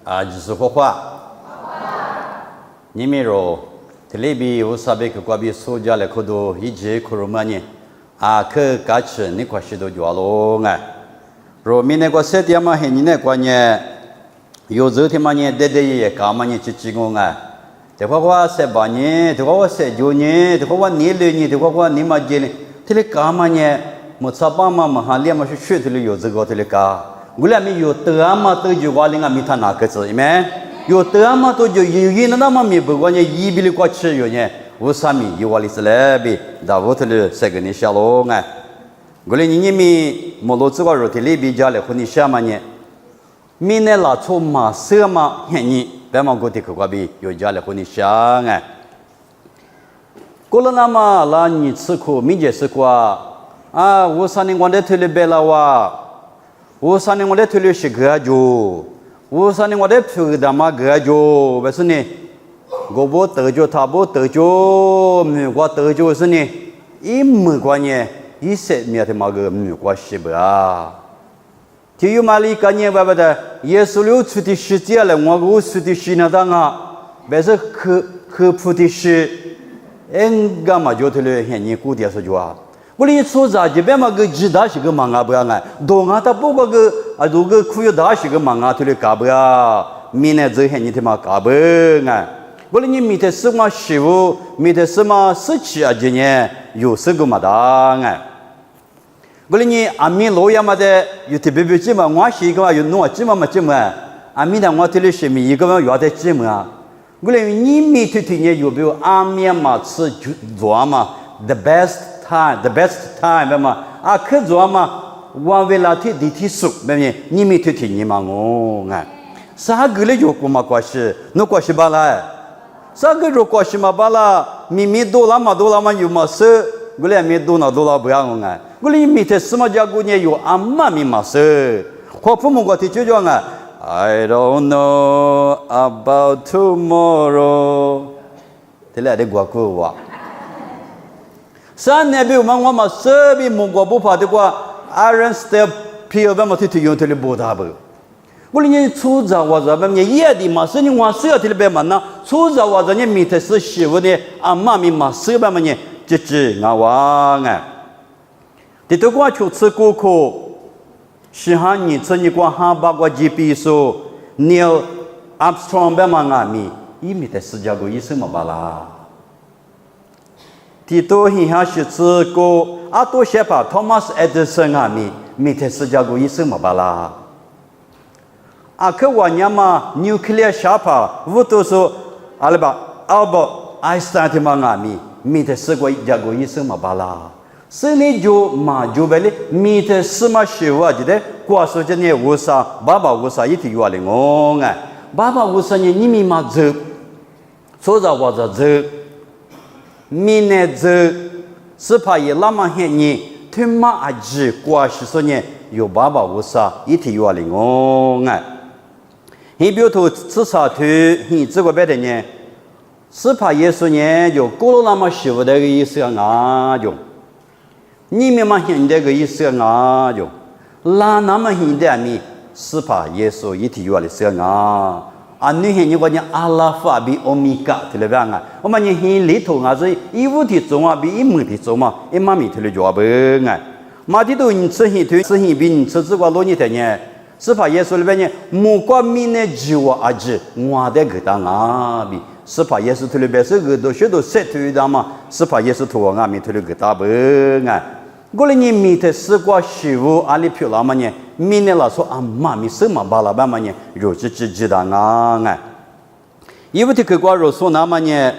就是话，你们说，这里边有啥别个关于苏家来可多一直可罗么呢？可假吃你快些都叫了哎，若明那个设定嘛，你那个呢，有时候嘛呢，对也干嘛呢？去个哎，这个话18年，这个话19年，这个话16年，这个话你嘛几年？这里干嘛呢？我查爸妈嘛，哈，连嘛是学这里有这个这里干。我俩没有得阿妈都就话另外没他哪个字，没有得阿妈都就有那么没不管呢，一比里过去有呢，我啥米有话里是来比，但我这里谁跟你下喽哎，我俩你们莫罗这个肉体里比较来和你下嘛呢，明年拉出马色嘛，你别忙过的可怪比有家来和你下哎，过了那么拉你吃苦，明节吃苦我3年我在这里别了哇。我3年我在推理是个就，我3年我在推的嘛个就，不是呢？我不得就他不得就，我得就是呢，一没关系，一些面的嘛个没关系吧？就有嘛里个呢，不的，耶稣流出的世界了，我出的是那当不是科普的是，干嘛就推理很你估计是就我哩出杂这边嘛个几大些个忙不呀？东他不过个如果苦有大些个忙推理搞不呀？明年这些你他妈搞不我哩你明天什么食物，明天什么事情今年有什个嘛当我哩你明老爷嘛的有特别别几嘛，我是一个有弄几嘛几嘛，明天我推理是一个嘛要得几嘛？我哩你明天天有没有明嘛吃做嘛 the best time 嘛可做嘛我为了替地体熟你没替你嘛我啥个嘞有过嘛关系那关系吧啦啥个有关系嘛吧啦咪多了嘛有嘛事我嘞咪多了不要我嘞咪的什么家姑娘有妈咪嘛事我父母我提就讲I don't know about tomorrow 这来的国歌哇三年别我嘛设备蒙古不怕的话，Iron Step 皮尔嘛提用这里不大不。我哩出杂我这边你也的嘛，是你我需要这里边嘛那出杂我这你米特是媳妇的妈咪嘛设备嘛你这我的这个就吃过苦，是哈你吃你光哈把个几笔数，Neil Armstrong 边嘛米，伊米特是叫个医生嘛巴啦。提多很像是这个多些吧 ，Thomas Edison 米特斯加个医生嘛巴啦。可我娘嘛 ，nuclear 下吧，我都说阿拉吧，Albert Einstein 嘛米特斯个加个医生嘛巴啦。所以就嘛就为了米特斯嘛学我觉得，过说这呢我啥，爸爸我啥一提话哩我爸爸我啥呢你们嘛走，说着我着走。明年这是怕也那么很你，他妈过10年有爸爸无啥一提有灵哦你比如说至少你这个别的呢，是怕耶稣呢就过了那么媳妇的个意思就，你们嘛现在个意思就，那么现在你是怕耶稣一提有的是你现在讲阿拉法比欧米伽，对不对我们现里头是一五的中比一亩的中嘛，一妈米头的就不马的都你吃现吃现比你吃这个罗尼的呢，是怕耶稣里边呢，莫怪米呢就我的个当比，是怕耶稣头里边是个都许多设头的嘛，是怕耶稣头米头的个大不我哩你米的是个食物阿里漂亮嘛呢？明年老说妈咪什么巴拉巴嘛呢？肉质的因为这个肉说那么呢，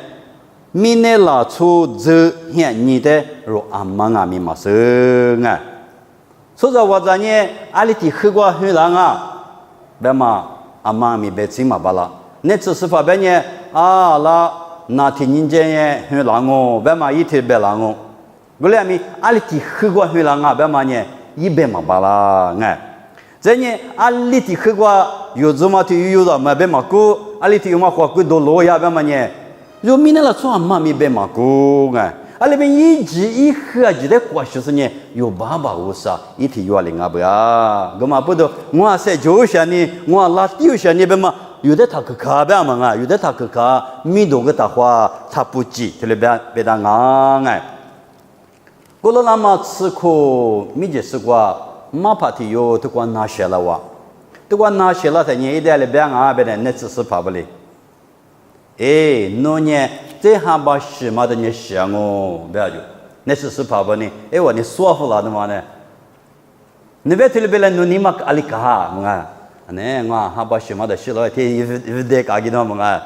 明年老出这你的肉妈咪嘛是所以我这呢阿里的黑瓜黑狼别嘛妈咪别吃嘛巴拉，那只是发别呢那天人间黑狼别嘛一天别狼我俩咪阿里的黑瓜黑狼别嘛呢一百嘛巴拉这呢阿里的黑瓜有这么的有的嘛别嘛过阿里的有嘛花过多罗呀别嘛呢有明年了做嘛咪别嘛过阿里边一直一喝就在过去是呢有爸爸无啥一天有另外不呀我嘛不都我说就是呢我拉丢些呢别嘛有的他可卡边嘛啊，有的他可卡米多个大话他不记，这里别当昂哎。过了那么吃苦，米就是过马帕提有都过拿些了哇，都过拿些了，他你一点里边啊，别的那只是怕不哩。哎，那年这还把什么的你想哦，不要就那只是怕不呢？哎，我你说服了的嘛呢？你别提里边来，你嘛阿里卡嘛？呢，我还把什么的写了，天一得搞给他们啊，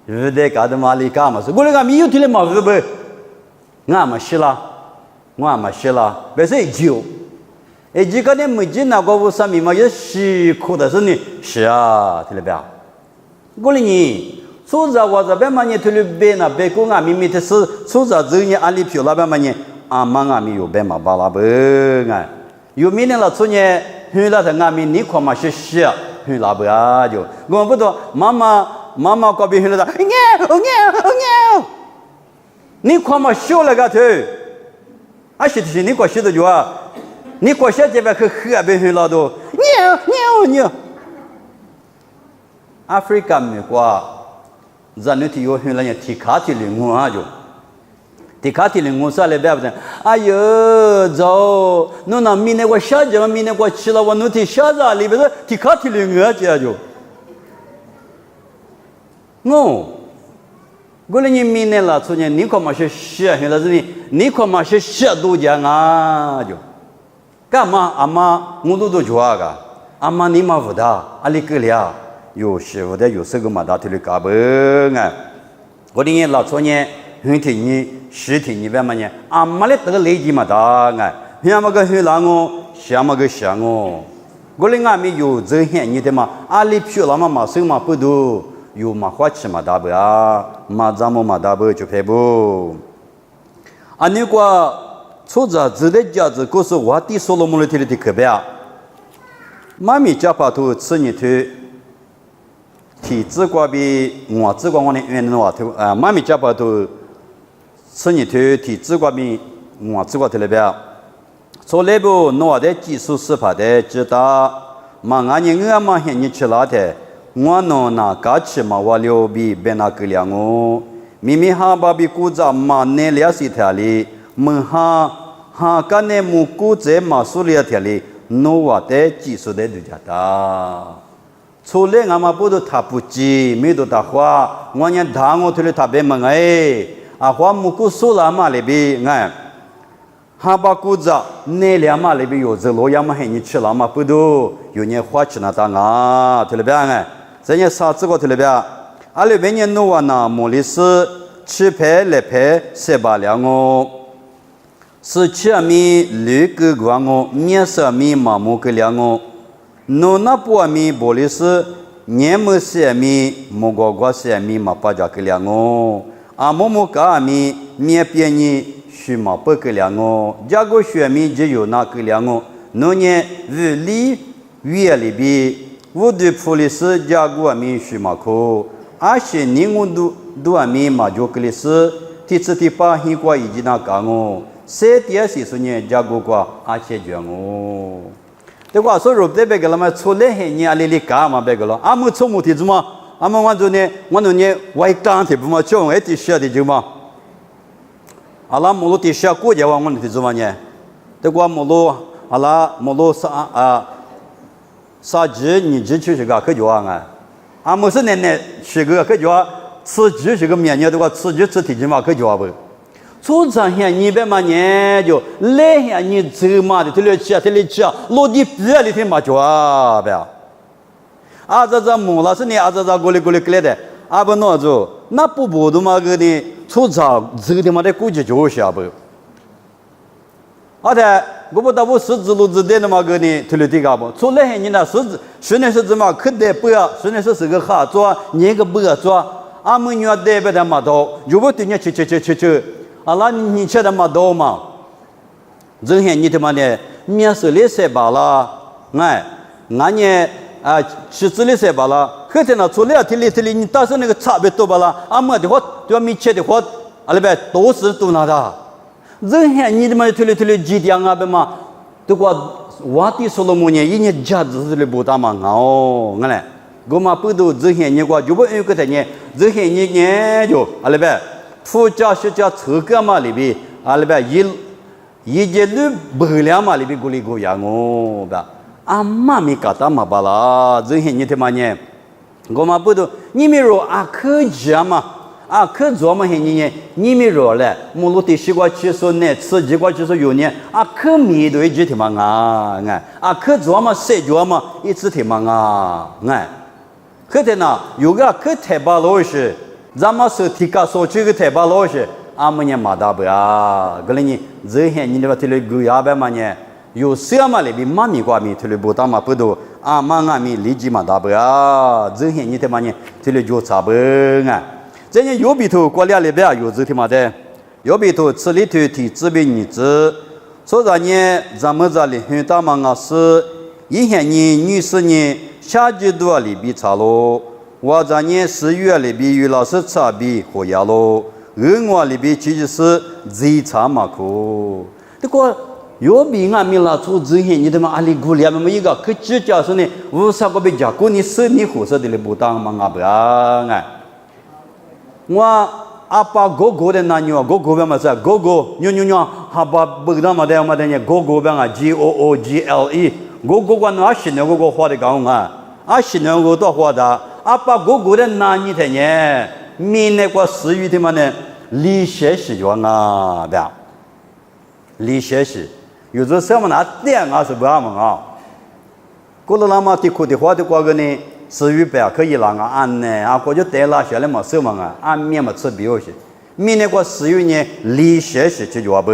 一得搞的嘛里卡嘛，是过来个没有提了嘛，是不？我嘛写了。我嘛写了，别说酒，这个呢没见那个我上面嘛也辛苦的是呢，是啊，听了没有？过来你，出着我这边嘛你听了别那别个俺咪的是出着这你安利票那边嘛你俺妈俺咪有别嘛巴拉边啊，有明年了出呢，去了他俺咪你看嘛是写，去那边啊就，我不懂妈妈嗰边去了他，你看嘛笑了个头。是你过写的就啊，你过写这边去河边去了都，鸟。Afrika 美国，咱那天有去了呢，提卡提领我啊就，提卡提领我啥来别不的，哎呦，走，那明年我下着，明年我去了，我那天下着里边的提卡提领我这就，过来你明年了，出年你看嘛是写，现在是你看嘛是写多讲啊就，干嘛阿妈我都做个，阿妈你嘛不大，阿里个了，有时候的有时候嘛大腿里嘎嘣啊，过来你老出年很天你10天你别嘛呢，阿妈嘞这个累积嘛大啊，像么个很难哦，像么个像哦，过来俺们有这些你的嘛，阿里票那嘛手嘛不多。有嘛花钱嘛大不啊，嘛咱们嘛大不就赔不。你个出着子的价值，可是我的所罗门的提的可别啊。妈咪家把头吃你头，体质瓜比我质瓜我的原来话头啊，妈咪家把头吃你头，体质瓜比我质瓜头那边。从来不我的技术是怕的知道，嘛俺你嘛现你吃了的。我那嘎吃嘛，我留比别那个两哦，咪咪哈巴比古早嘛那俩是条里，门哈干那木古在嘛苏里条里，努瓦的技术的都家的，出来俺们不都他不急，没都他花，我伢打我头里他别问哎，花木古苏拉嘛里边哎。哈巴古早那俩嘛里边有这罗亚嘛嘿你吃了嘛不都有年花吃那当啊，对了别哎。这些啥子个特别啊？阿里边人弄完呐，莫里是7排2排300两哦，17米6个光哦，20米马木个两哦，弄那8米莫里是年么3米，木个3米嘛8家个两哦，木个米面边你须嘛8个两哦，加个学米就有那个两哦，弄年日里月里边。我对普利斯加过米许马口，20年我都米马就克里斯，第7第8很过以及那讲哦，3点40年加过20卷哦。这个说如这边个了嘛，出来很你阿里里干嘛别个了，阿么出木的子嘛，阿么我那年外干的不嘛，叫我地下的就嘛，阿拉木路地下国家我的子嘛呢，这个木路阿拉木路啥鸡你鸡去是个可叫啊？没是奶是个可叫，吃鸡是个面呢，这个吃鸡吃体鸡嘛可叫不？出场下你别嘛呢就来下你走嘛的，这里吃，落地别里头嘛叫啊不要？这木了是你这过来的，不弄住，那不的嘛个呢？出场这个地方的估计就下不？我不我十字路子的嘛个呢，推了这个不？出来你那十年是怎么可得不要？十年是个好做，你个不要做，们女代表的嘛多，如果对你吃，那你吃的嘛多嘛？这些你他妈的面试里塞罢了，俺呢吃子里塞罢了，可是那出来提里你但是那个差别多罢了，没的话对吧？没吃的话，那边都是都拿的。人家你他妈推了几点啊？别嘛，这个我的所罗门呢，一年价值是不大嘛哦，俺嘞，我们不都这些年过，就不有个的呢，这些年就阿拉呗，富家是家车个嘛里边，阿拉呗一节路不了嘛里边过里过样哦吧，阿妈咪搞大嘛巴啦，这些年的嘛呢，我们不都你们说啊可家嘛。啊，可做嘛些呢？你们说嘞，木路的西瓜技术呢，吃西瓜技术有呢，啊，可面对几天嘛啊，啊，可做嘛谁做嘛一次天嘛啊，可的呢，有个可太巴老师，咱们是提高所这个太巴老师，俺们也马达不啊，可能你这些你那个提了狗牙白嘛呢，有什么里边妈咪瓜咪提了不打嘛不多，啊妈俺咪立即马达不啊，这些你他妈呢提了就差不啊。这呢右边头过两里边有这天嘛的，右边头吃里头提这边日子，所以呢，咱们这里很大嘛是，一些人女士呢，夏季度里边查咯，我这呢10月里边有老师查比活跃咯，额外里边其实是最差嘛苦，这个右边俺们拉出这些你他妈阿里古里俺们一个可只叫是呢，无啥个别家过你生你火色的里不当嘛不啊。我阿爸哥哥的男女啊，哥哥边嘛是哥哥，妞，阿爸不知道嘛的嘛的呢，哥哥边啊 GOOGLE， 哥哥我那新的哥哥画的讲啊，啊新的哥都画的，阿爸哥哥的男女的呢，明年过4月的嘛呢，离学时装啊，对吧？离学时，有时候什么那点啊是不阿门啊，过了那么的苦的话的过个呢。4月8可以让俺呢，啊，我就带了下来嘛，手嘛啊，俺面嘛吃比较些。明年过4月呢，离学时就叫不。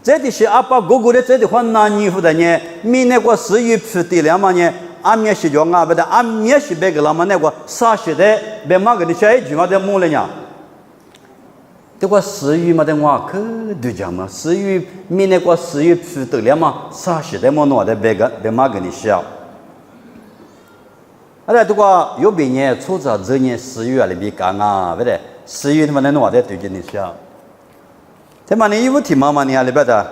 这的是阿爸哥哥的这的话男女夫的呢，明年过4月初的了嘛呢，俺面是叫俺不的，俺面是别个了嘛那个啥时的，别嘛个的下一句嘛的么了呢？这个4月嘛的我可对讲嘛，4月明年过4月初的了嘛，啥时的么弄的别个别嘛个的笑。后来这个有别年出着这年4月里边讲啊，不对，4月他妈能弄的对劲的笑。他妈呢有题嘛嘛呢里边的，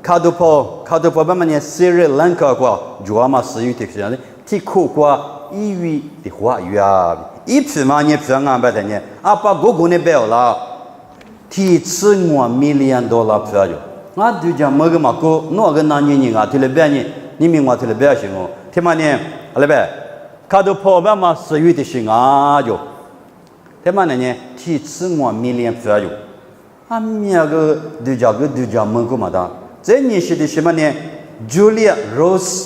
卡多坡嘛呢斯里兰卡过，主要嘛4月的时候呢，提苦过1月的话语啊，一批嘛呢批啊不的呢，阿爸哥哥呢不要了，提次$1 million批了，我对讲某个嘛哥，哪个男人啊，提了别呢，你明我提了别行哦，他妈呢，里边。卡多跑吧嘛，4月的时啊就，他妈呢提次$1 million批了，俺们那个对家门口嘛的，这年是的什么呢 ？Julia Rose，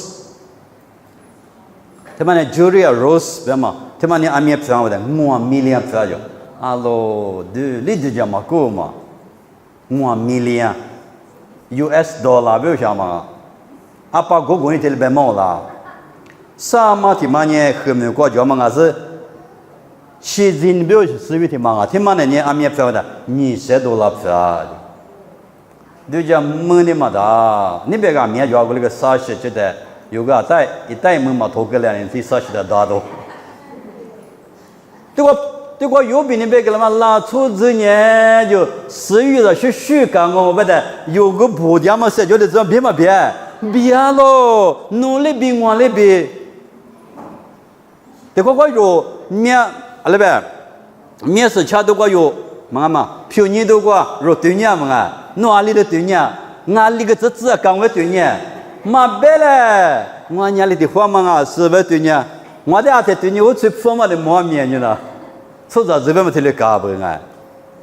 他妈呢 Julia Rose 吧嘛，他妈呢俺们批了的$1 million批了，阿罗对家嘛够嘛，$1 million US dollar 不要想嘛，阿爸哥哥你这里边毛啦。啥嘛？他妈呢？后面国家嘛是，习近平4月的嘛，他妈呢？俺们票的$20票，对家没的嘛的，你别个俺们家过那个30觉得有个一代没嘛投个2年，第30的大多。这个右边那边个了嘛，拉出之年就4月的是虚干哦，不的有个不点嘛，是觉得这别嘛别咯，努力比我那边。这个我有面，阿拉呗，面是吃多个有，嘛，便宜多个，肉对呢嘛，哪里的对呢？哪里个只讲个对呢？嘛别嘞，我家里的话嘛是不对呢？我的阿太对呢，我最方嘛的毛面呢，出着这边嘛特别搞不啊？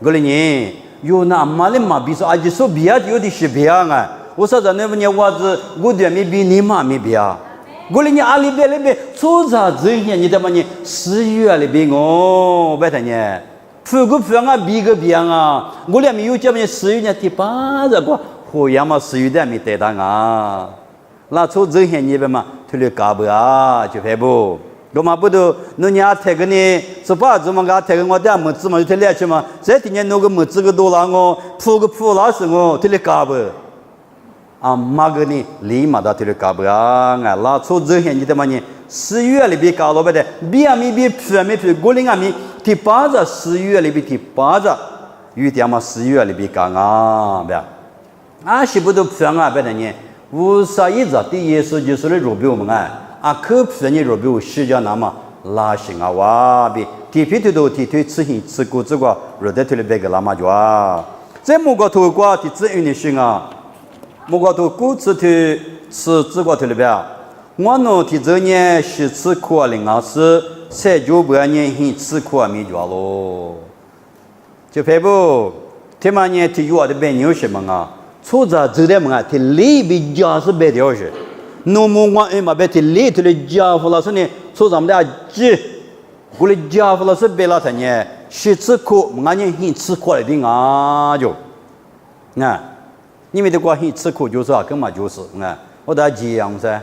我哩呢，有那嘛哩嘛，比说阿就说比啊，有的是比啊，我说在那边我是我对没比你嘛没比啊。我哩你阿里边，出着这些你他妈呢4月里边哦，别谈呢，富个富啊，比个比啊，我哩没有叫么4月呢第8日个，好样嘛4月的没得当啊，那出这些你边嘛，特别搞不啊，就赔不，我嘛不都，侬伢太个呢，是吧？怎么个太个我的么子嘛就特来去嘛，这几年那个么子个多了我，富老是我特别搞不。啊，马个呢，立马到这里搞不啊！拉出这些你他妈呢，4月里边搞了不的，比我哩俺们第8日4月里边第8日，有点嘛4月里边搞啊，不呀？啊，是不都骗啊？不的呢，无啥意思，第一是就是来robiu们啊，可骗你robiu是叫那么拉行啊哇比提皮头提推吃hin吃过这个热的推了别个拉嘛就啊，这木个头瓜提自运的行啊，木个头骨子推吃这个推了别，我呢提这年是吃苦啊零啊是398年hin吃苦啊没就咯，就配不，他妈年提有的别牛什么啊，出着走的么啊，提里比家是别条是。no mo wa e ma be te le te le ja fu la sne so zam da ji gu le ja fu la se be la ta nye shi ci ko nga nye hin ci ko le ding a jo na你们的关系吃苦就是啊，根本就是啊，我打几样噻。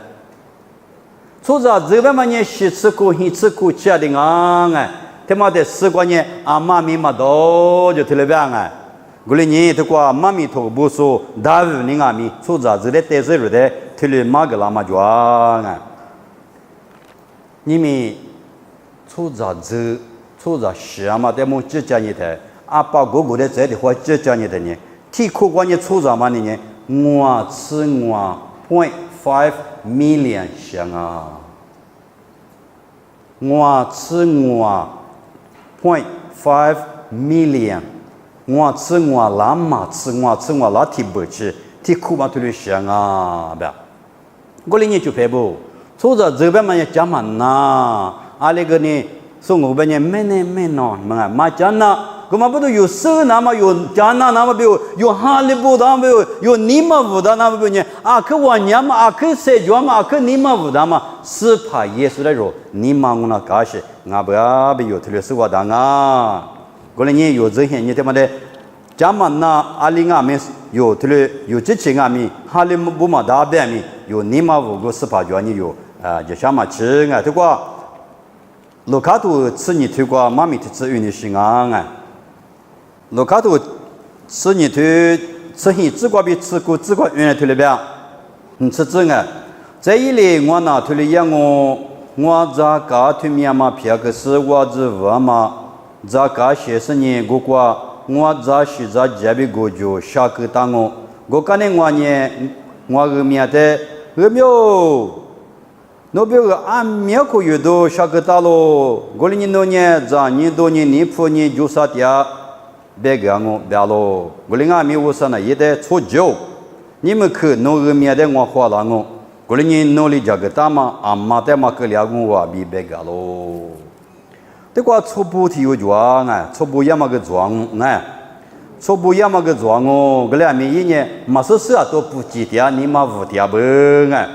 出着这边嘛呢，是吃苦，很吃苦吃的啊，他妈的4个月啊，妈咪嘛都就特别啊。过来年这个妈咪头不说，大部分啊咪出着这类电视里的。特别马个拉嘛就啊，你们出着是嘛？在么浙江一带，阿爸哥哥的在的话浙江一带呢，体库关于出着嘛呢？我吃我0.5 million 香啊，我吃我0.5 million， 我吃我拉嘛吃我拉提不起，体库嘛特别香啊，不？过来你就拍不，出着这边嘛也讲嘛呐，阿那个呢，送我边呢没喏，嘛讲呐，我们不都有手那么有讲呐那么比如有哈利布达比如有尼玛布达那么比如呢，啊可我娘嘛啊可谁叫嘛啊可尼玛布达嘛，是怕耶稣来说尼玛我那干些，俺不要比有特别是我当啊，过来你有这些你他妈的。讲嘛那阿里阿面有特别有这些阿面，哈里不嘛大边面有尼玛五个18角你有啊，就想嘛吃啊，这个卢卡图吃你推过妈咪的吃运的行啊，卢卡图吃你推吃你自个比吃过自个原来推了边，吃这啊，这一类我那推了样我咋个推面嘛偏个是我这我嘛咋个些是你我过。我在是在这边过就下个当我看见我呢，我个面的个苗，那边个俺苗可有多下个大咯，过了年多年，这年多年你父年就啥的，别个我别咯，过了俺苗我啥呢也得出酒，你们去那个面的我花了我，过了年努力这个大嘛，俺妈的嘛去了我比别个咯。这个初步体有装啊，初步也么个装啊，初步也么个装哦，个两面一年没事啊都不记得，你嘛无点不啊？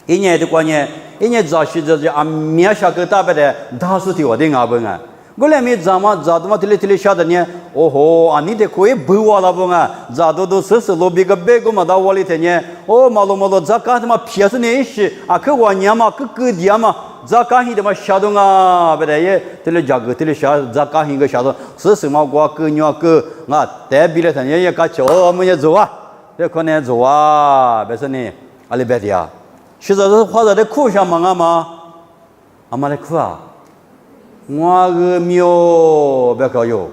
一年的过年，一年早些这啊面下个大白的，大数的我的阿不啊？个两面咋嘛咋他妈提里晓得呢？哦吼啊，你得可以不我了不啊？咋都是路边个别个嘛到我里头呢？哦，马路咋干他妈撇是那一些啊？可我娘嘛，可个dia嘛。咋干些的嘛？晓得啊？不对耶，这里价格，这里晓咋干些个晓得？是什么瓜个鸟个啊？代表了他人也干起，我们也做啊，这可能做啊，别说呢，阿里别的啊，现在是花在这苦上忙啊嘛，阿妈的苦啊，我个苗别搞有，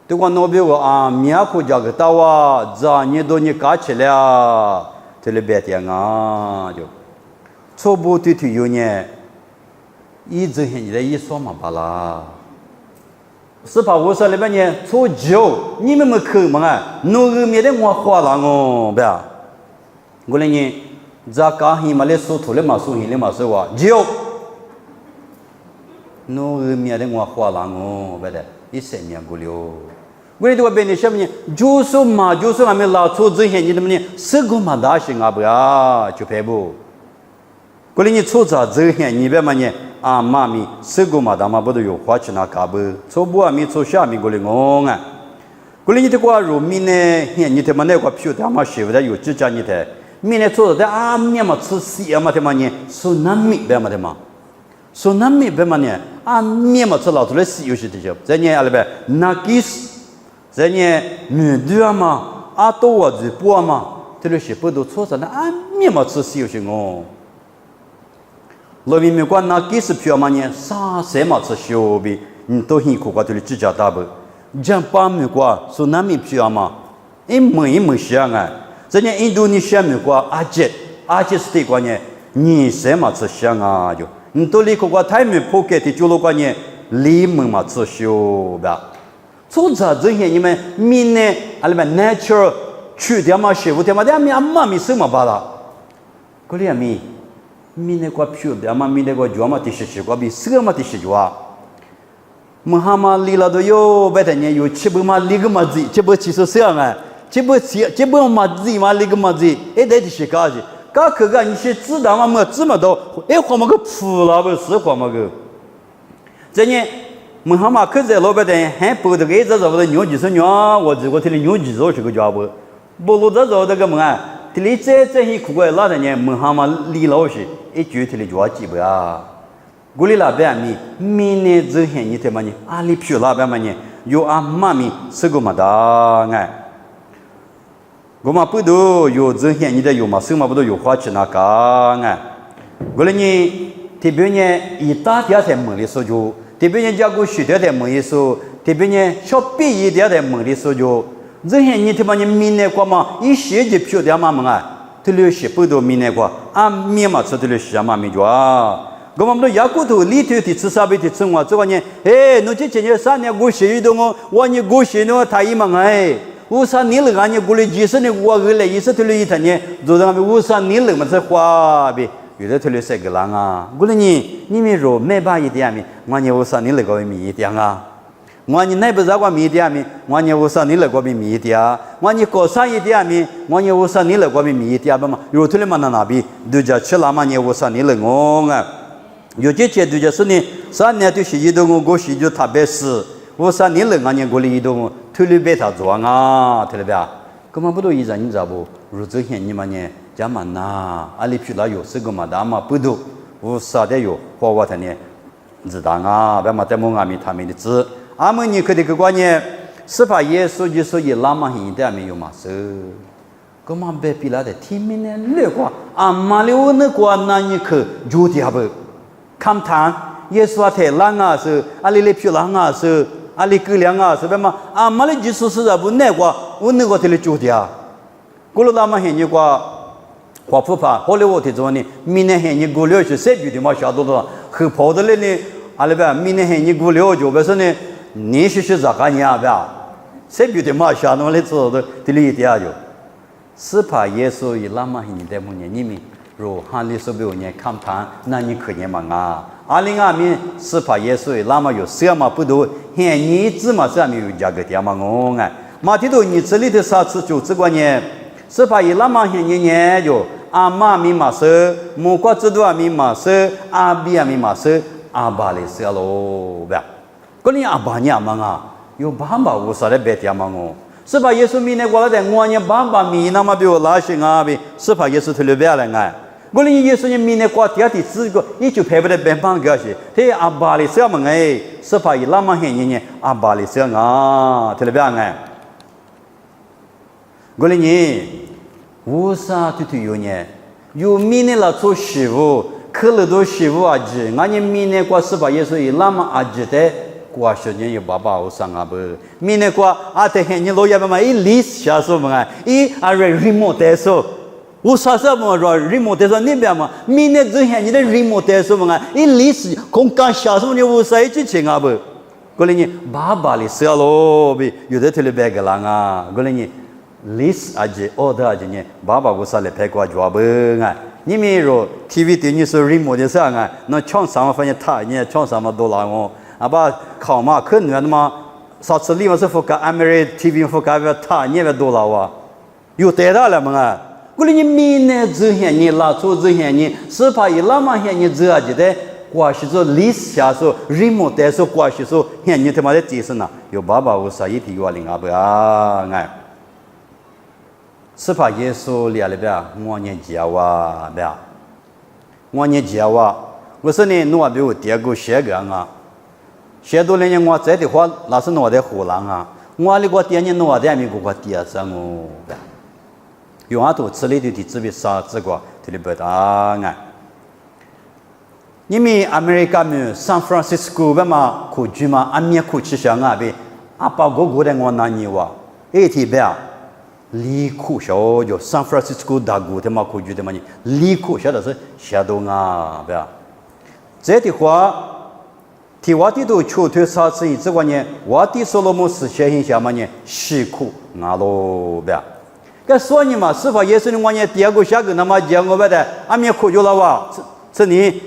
对我那边个啊，苗苦价格大哇，咋你都你干起了，这里别的啊就，初步对有呢。一直现在一说嘛罢了，1850里边呢，初9你们没去嘛啊？那个面的我花了哦，不呀？我来呢，咋干黑嘛来收土了嘛收黑了嘛收哇9，那个面的我花了哦，不的，一3年过了。我来这个边的什么呢？就是俺们老初之前你怎么呢？4个嘛大些啊不呀？就排不。过来你初早之前你别嘛呢？啊，妈咪，四个嘛，他妈不都有花钱那卡不？初步啊，咪初下咪过来我啊，过来你这个入面呢，你他妈那个票他妈写不得有几家你的，面呢做的啊，面嘛吃西嘛他妈呢，苏南米别嘛他妈，苏南米别嘛呢，啊面嘛吃老多的西有些的就，这呢阿拉别那基斯，这呢面对嘛，啊多我子不嘛，这里是不都做啥呢？啊面嘛吃西有些哦。罗明明管那几十票嘛呢？啥什么吃小比？你都很苦瓜对你指甲打不？讲把米瓜说那米票嘛？一没想啊！这呢印度尼西亚米瓜阿杰是对瓜呢？你什么吃香啊？就你都离过太没破开的，就路过呢，离门嘛自修吧。做这这些你们民呢，阿里们 natural 去掉嘛，学务掉嘛，但咪阿妈咪什么巴拉？过来咪，民呢个皮掉嘛，民呢个脚嘛，地是去过比什么地是脚啊？马嘛离了都有，白天呢有七百嘛离个嘛子，七百七十三啊，七百嘛子嘛离个嘛子，哎，那地是干子。噶可个你些知道嘛？么这么多，哎，花么个铺了不是花么个？这呢，门哈嘛可在老板的还不得个这找不到牛几十牛，我这个这里牛几十是个家伙，不如这找这个门啊，这里这些苦怪老的呢，门哈嘛离老些，一句这里就要记不啊？我里那边咪明年这些你他妈呢，阿里皮那边嘛呢，有阿妈咪是个么大哎。我们不都有这些你的有嘛？什么不都有花钱那个啊？我来呢，特别呢，一大点才门里说就，特别呢，家过学点才门里说，特别呢，小毕业点才门里说就，这些你他妈呢，明年过嘛，一学就漂点嘛门啊，这里学不都明年过，俺明嘛吃这里学嘛没着啊。我们都牙骨头里头的吃啥辈的吃我，这个呢，哎，侬这今年3年过学运动哦，我你过学呢，他一嘛哎。乌沙尼勒俺家过来几十年，我过来一直头里一他呢，就是俺们乌沙尼勒嘛在花呗，有的头里晒个浪啊。过来你们说没把一点咪，我家乌沙尼勒个米一点啊，我家那不是个米一点咪，我家乌沙尼勒个米一点啊，我家高山一点咪，我家乌沙尼勒个米一点吧嘛，有头里嘛那边都叫吃了嘛，家乌沙尼勒我啊，有这些都叫是呢，3年都是一度我过去就特别是。乌沙尼勒俺家过来一度，头里别他做啊，头里边，根本不都一张你知道不？如这些你们呢，家嘛那，阿里皮拉有这个嘛，大嘛不都，乌沙的有，花花他呢，知道啊，别嘛在蒙阿米他们的字，阿们你可得个关呢，是把耶稣就说也拉嘛现在没有嘛事，根本别皮拉的天命呢，那个阿妈的我那个那你可就的不，看谈耶稣啊，太冷啊是，阿里的皮拉啊是。阿里格两啊，是吧嘛？阿妈的技术是在不那个，我那个这里做的啊。过了那么些年个，华普帕，后来我听说呢，明年些年过了去谁觉得嘛下多了，后跑的来呢，阿里边明年些年过了就不是呢，你是咋个年啊？吧？谁觉得嘛下多了之后的这里一点就，是怕耶稣一那么些年在么年你们，如汉里说不年看谈，那你可年嘛啊？2022年是怕耶稣那么有什么不多，现你怎么上面有价格点嘛我哎，马提多你这里的啥子就这个呢？是怕一那么现年就阿妈咪嘛是，木瓜子多咪嘛是，阿比咪嘛是，阿巴里是喽呗。过年阿巴年嘛啊，有爸爸无啥的别点嘛我，是怕耶稣明年过来的我呢爸爸咪那么比我拉些啊呗，是怕耶稣特别别了哎。我们耶稣呢，明年过第二天这个，一就拍不得边旁个些，他阿巴里是么哎，是怕伊那么些年呢，阿巴里是啊，特别哎。我们呢，为啥都有呢？有明年了做媳妇，可了多媳妇阿姐，俺呢明年过是怕耶稣伊那么阿姐的，过些年有爸爸我上阿不，明年过阿得些年老爷们嘛，一历史下说嘛，一阿瑞瑞莫得说。我啥时候说人莫得说那边嘛？明年这些你的人莫得说嘛？一历史刚刚下什么你我啥一句情啊不？过来你爸爸的事喽呗，有的头里白个lang啊，过来你历史阿姐哦的阿姐呢，爸爸我啥来拍过抓不啊？你们说 TV 对你说人莫得说啊，那抢什么发现他呢？抢什么多啦哦？啊把考嘛可能的嘛，上次里面是复个 American TV 复个他你别多啦哇，有得到了嘛啊？过来你明年这些年拉出这些年，是怕伊那么些年这样子的，关系说历史下说人们在说关系说，些年他妈的解释呢，有爸爸有啥一提有另外不啊？哎，是怕耶稣里边我年教啊，对吧？我年教啊，我说呢，我比如第二个写个啊，写多年我这的话那是我的荷兰啊，我那个第二年我在美国第二张哦。用阿多吃里头的这边啥子个，这里不大啊。你们Amerika们 San Francisco 吧嘛，可住嘛，阿面可吃香啊呗。阿爸哥哥的我那你哇，哎提别啊，离苦小就 San Francisco 大哥的嘛可住的嘛你，离苦小的是下东啊，对吧？这的话，提瓦的都求推啥子？这个呢，瓦的所罗门是写一下嘛呢？辛苦啊喽呗。该说你嘛，是否也是我呢？第二个下个那么讲我的，俺们苦就了哇，这你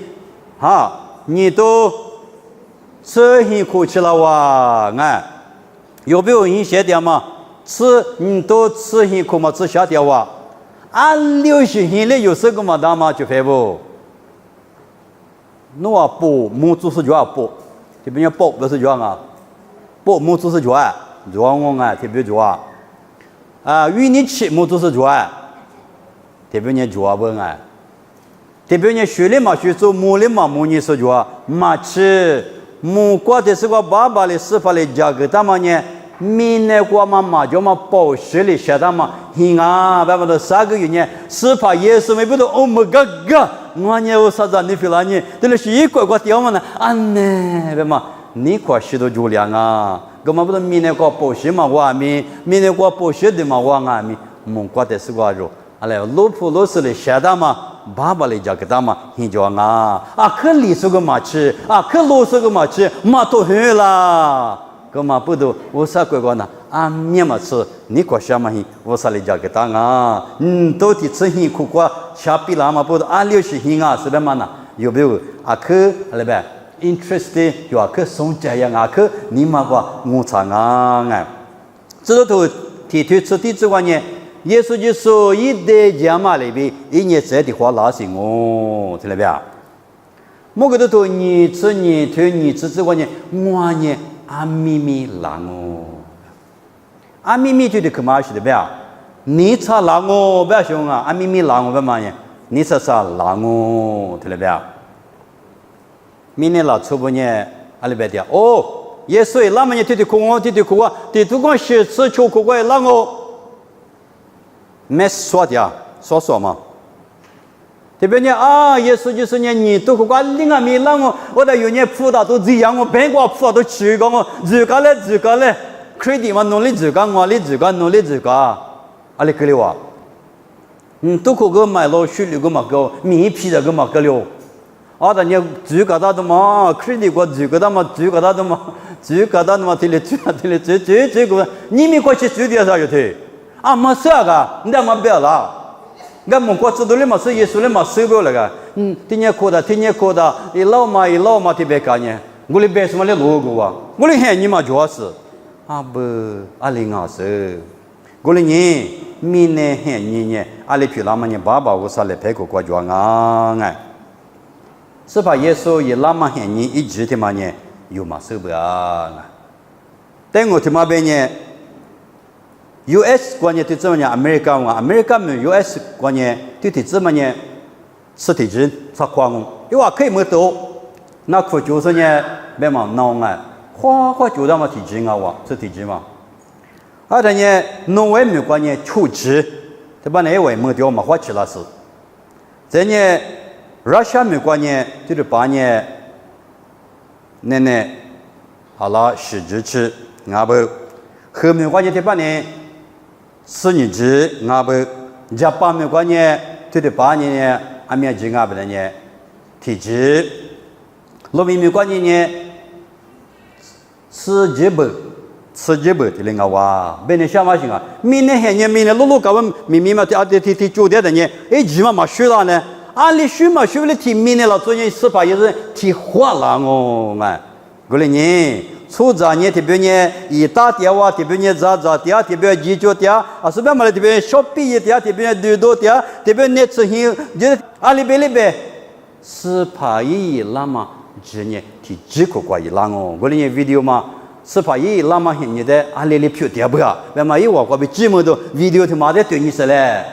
哈，你都吃辛苦去了哇，哎，有没有人写的嘛？你都吃辛苦嘛？吃下掉哇？俺流行现在有这个嘛？大嘛就废不？侬啊补母猪是叫啊补，特别要补不是叫啊，补母猪是叫啊，叫我啊特别叫啊，与你吃母猪是叫啊，特别呢叫问啊，特别呢学的嘛学做母的嘛母你是叫啊，嘛吃母瓜的是个爸爸的师傅的家给他们呢。明年过嘛就嘛保学里写的嘛，嘿啊，爸爸都3个月呢，是怕耶稣没不都哦么个个，我呢我啥子你非了你，这里是一块块掉嘛呢，呢，爸妈，你快许多酒量啊，干嘛不都明年过保学嘛我明年过保学的嘛我咪，蒙过的是个肉，阿来老婆老师的写的嘛，爸爸的家给他嘛，嘿叫可里是个嘛吃，可老是个嘛吃，嘛都很啦。个嘛不都我啥乖乖呢？面嘛吃，你过什么hin？我啥来家给当到底吃hin苦瓜，吃比啦嘛不都60hin是不嘛呢？有没有可来呗 ？interest 有可送这样可你嘛个我唱这都提出吃的之外呢，耶稣就说一代讲嘛里边，一年这的话那是我，听到没有？某个都你吃你推你吃之外呢，我呢？阿咪咪狼哦，阿咪咪就是干嘛去的不要？你查狼哦，不要凶啊！阿咪咪狼哦，干嘛呢？你查狼哦，听到没有？明年老初不呢？阿里边的哦，也所以那么呢，对苦啊，对苦啊，对不光是吃秋苦瓜狼哦，没说的啊，说嘛。特别呢耶稣就是呢，你都苦瓜另外没让我的有呢葡萄都这样我别个葡萄都吃个我自个嘞，亏的嘛努力自个我力自个努力自个，阿里个了哇，都苦个买了水里个嘛个米皮的个嘛个了，但你自个的嘛亏的个自个的嘛自个的嘛提了这个你没过去水的啥有的没事个，你他妈不要了。俺们国知道的嘛是耶稣的嘛受不了个，听见哭的，一老嘛特别干呢，我的别什么的路过啊，我的喊你嘛主要是，不，阿里阿是，我的你明年喊你呢，阿里皮拉嘛呢爸爸我啥来陪个国家是怕耶稣一拉嘛喊你一直的嘛呢，有嘛受不了但我他妈边呢。US 关键对这么呢，America 们 US 关键对这么呢，实体人啥况？因为可以没多，那可就是呢，别嘛弄花就那么体质是体质嘛。的呢，农委没关键出值，对吧？那位没掉嘛，花起了是。这呢，Russia 没关键就是把呢，好了，实质吃，不，后面关键对吧呢？是你知不？加八没关键，对8年呢，俺们知不的呢？体质，农民没关键呢，吃几本的那个哇，别人想嘛行啊？明年路搞完，明嘛提酒店的呢，起码嘛学了呢，按理学嘛学了提明年了，昨天司法也是提花了过来呢。出杂呢，特别呢，一大点哇，特别呢，杂点，特别几角点，是不是嘛？特别小笔一点，特别呢，多点，特别呢，吃hin，就是里边，是怕一拉嘛，这呢，提几个怪一拉哦，我的呢 video 嘛，是怕一拉嘛，现在里票点不呀？那么一我比几么多 video 他妈的对你说嘞。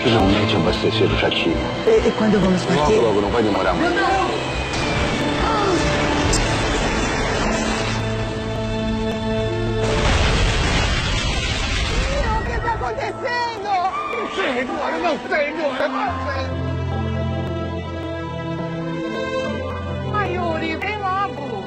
Finalmente eu abasteci o jatinho. E quando vamos partir? Logo, não vai demorar muito. O que está acontecendo? Não sei, Nora, não sei, Nora. Yuri, vem logo.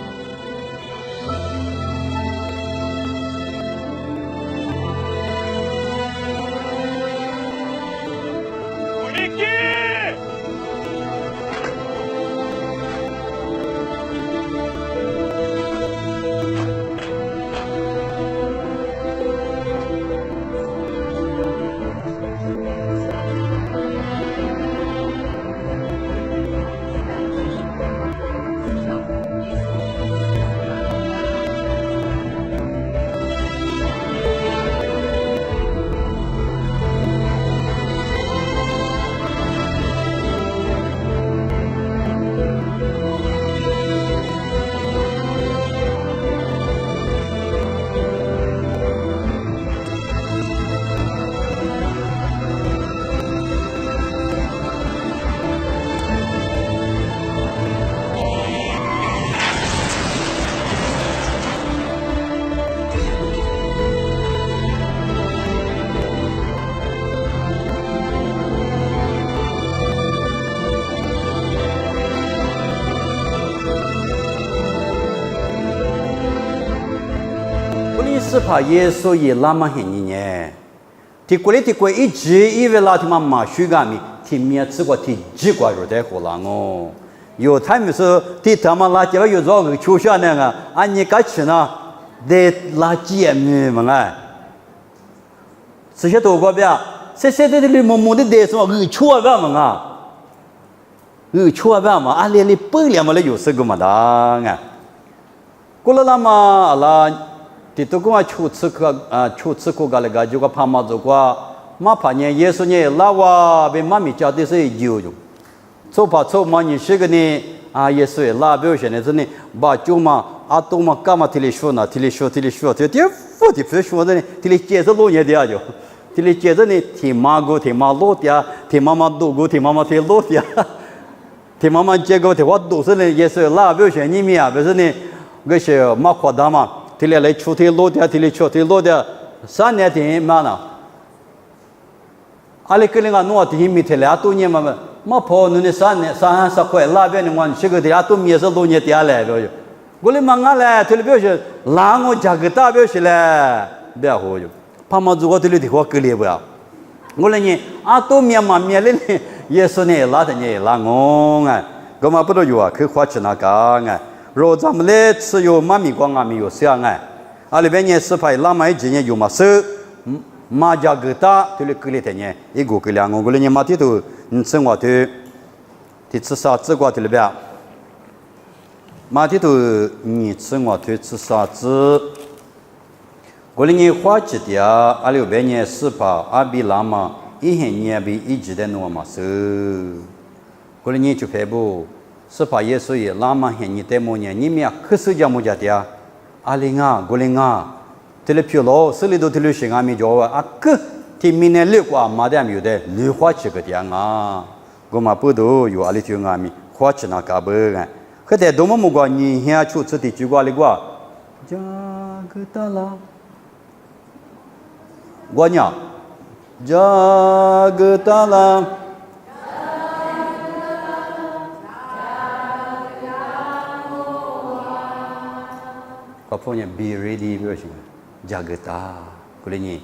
是怕耶稣也那么很你呢？提过来提过一直以为那他妈马修干米，提面吃过提几过肉在火浪哦。有他们说提他妈垃圾有找个秋下那个，俺你该吃呢，得垃圾也没嘛哎。这些多个边，这些的里默默的得什么错边嘛啊？错边嘛，俺连不了嘛了有这个嘛的啊。过了那么阿拉。ที่ตัวก็มาชูดก็กันเลยก็จูก็พามาตัวก็มาผ่านเนี่ยเยซูเนี่ยลาวาเป็นมามีเจ้าที่สุดอยู่ชั่วพาชั่วมันยิ่งสิ่งนี้เยซูลาเบลเชนเนี่ยนี่บาจูมาตัวมาก้ามาที่ลิชัวที่เดี๋ยวฟูที่ฟูชัวเนี่ยที่ลิเจสโลเนี่ยเดียวอยู่ที่ลิเจสเนี่ยที่มาโลเดียที่มาดูกูที่มาที่โลเดียที่มาเจกูที่วัดดูสิเนี่ยเยซูลาเบลเชนนี่มีแบบนี้ก็เชื่อมาขวดดามาที่เลยชุดที่โลดเดียที่เลยชุดที่โลดเดียสันเนี่ยที่มานะอะไรก็เรื่องนู้นที่มีที่เลยตัวเนี่ยมาพอนู่นสันเนี่ยสักคนลาเบนวันสิ่งที่ตัวมีส่วนเนี่ยที่อะไรไปอยู่กูเลยมังอะไรที่เลยเบลล์ล้างochจักตาเบลล์เลยเบียหัวอยู่พามาจูก็ที่เลยที่หัวกลีบอ่ะกูเลยเนี่ยตัวมีมามีเลยเนี่ยเยซูเนี่ยลาแต่เนี่ยล้างงอ่ะก็มาพูดอยู่อ่ะคือความชนะกันอ่ะเราจำเล่ซื้ออยู่มามีกว่ามีอยู่เสียงไงอะไรแบบนี้สไปลาไม่จีเนี่ยอยู่มาซื้อมาจากกตาที่เลือกเลยแต่เนี่ยอีกูกเลยงงกูเลยเนี่ยมาที่ตัวซึ่งว่าที่ศึกษาจีกว่าที่เลยแบบมาที่ตัวนี่ซึ่งว่าที่ศึกษาจีกูเลยเนี่ยว่าจีเดียอะไรแบบนี้สไปอาบิลามาอีเห็นเนี่ยบีอีจีเดนัวมาซื้อกูเลยเนี่ยจุดเผยบุสภาเยซูยลามาเห็นนี่เต็มเนี่ยนี่มีคือสุดยอดมุจติยาอะไรง่ากุลิง่าที่เลี้ยโลสุดที่เลี้ยชิงามีจอว่าคือที่มีเนี่ยเลี้ยกว่ามาได้มีอยู่เด้เลี้ยขวาชิกติยางากูมาพูดดูอยู่อะไรที่งามีขวาชนะกับเบงคือแต่ดูมันมุกว่านี่เฮียชุดสุดที่จุกว่าเรียกว่าจากตาลากว่าเนี่ยจากตาลาก็พวกเนี่ย be ready เพื่อสิ่งจักตาคนนี้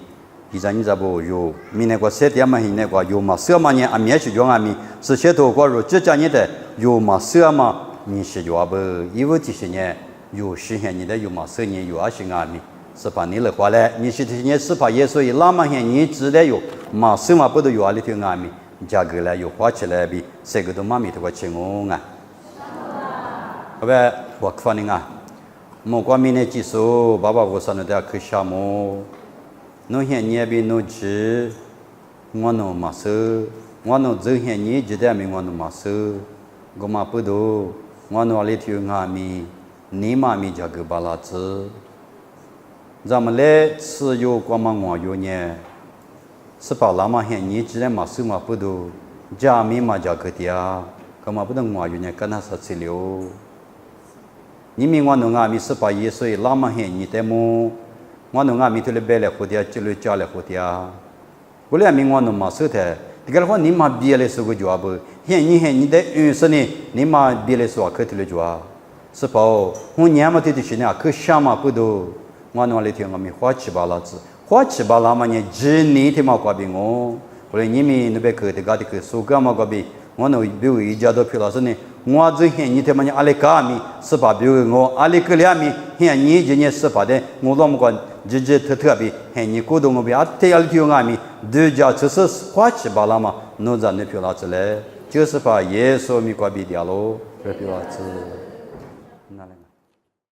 ที่จะนี่จะบอกอยู่มีเนี่ยก็เสียที่มาเห็นเนี่ยก็อยู่มาเสื่อมาเนี่ยอามีสิ่งอย่างมีสิ่งเช่นตัวก็รู้จักเนี่ยแต่อยู่มาเสื่อมามีสิ่งอย่างแบบอีวันที่เนี่ยอยู่สิ่งเห็นเนี่ยอยู่มาเสื่อเนี่ยอยู่อาสิ่งอย่างมีสภาพนี้เลยว่าแหละนี่สิ่งที่เนี่ยสภาพเยซูลามาเห็นนี่只ได้อยู่มาเสื่อมาพูดอยู่อะไรที่งามีจักเลยอยู่ว่าเฉลยบีเสกตัวมามีตัวชิงงอ่ะเอาไปหัวฟันงอ่ะมกว่ามีในจิตสูบาบากุศลเดียคือชาโมโนเห็นเนี่ยบีโนจีงวนโนมาซื้องวนโนจื้อเห็นนี้จีเดียมีงวนโนมาซื้อก็มาพูดดูงวนโนอะไรที่งามีนี่มามีจักบาลาจืจำเล่ซื้ออยู่กว่ามังวอยู่เนี่ย是把拉玛hen你只能马苏马不都，家米马家个的啊，干嘛不能我原来跟他说起了。你明我弄阿米是把耶稣拉玛hen你的么？我弄阿米头了白了胡的，就了家了胡的。我来明我弄马苏的，这个话你妈别来说个家不？hen你的是呢，你妈别来说可头了家。是把我年嘛对的是呢，可想嘛不都，我弄来听我们花七八拉子。花七八拉嘛呢，只你天嘛挂病我，后来你们那边去的家的去苏格嘛挂病，我那比如一家都皮老师呢，我这些你天嘛呢阿里卡米是把比如我阿里克两米，现你今年是把的我那么管特别，现你股东我比阿天阿里听阿米，对家就是花七八拉嘛，弄咱那皮老子嘞，就是把耶稣米挂病掉喽，这皮老子。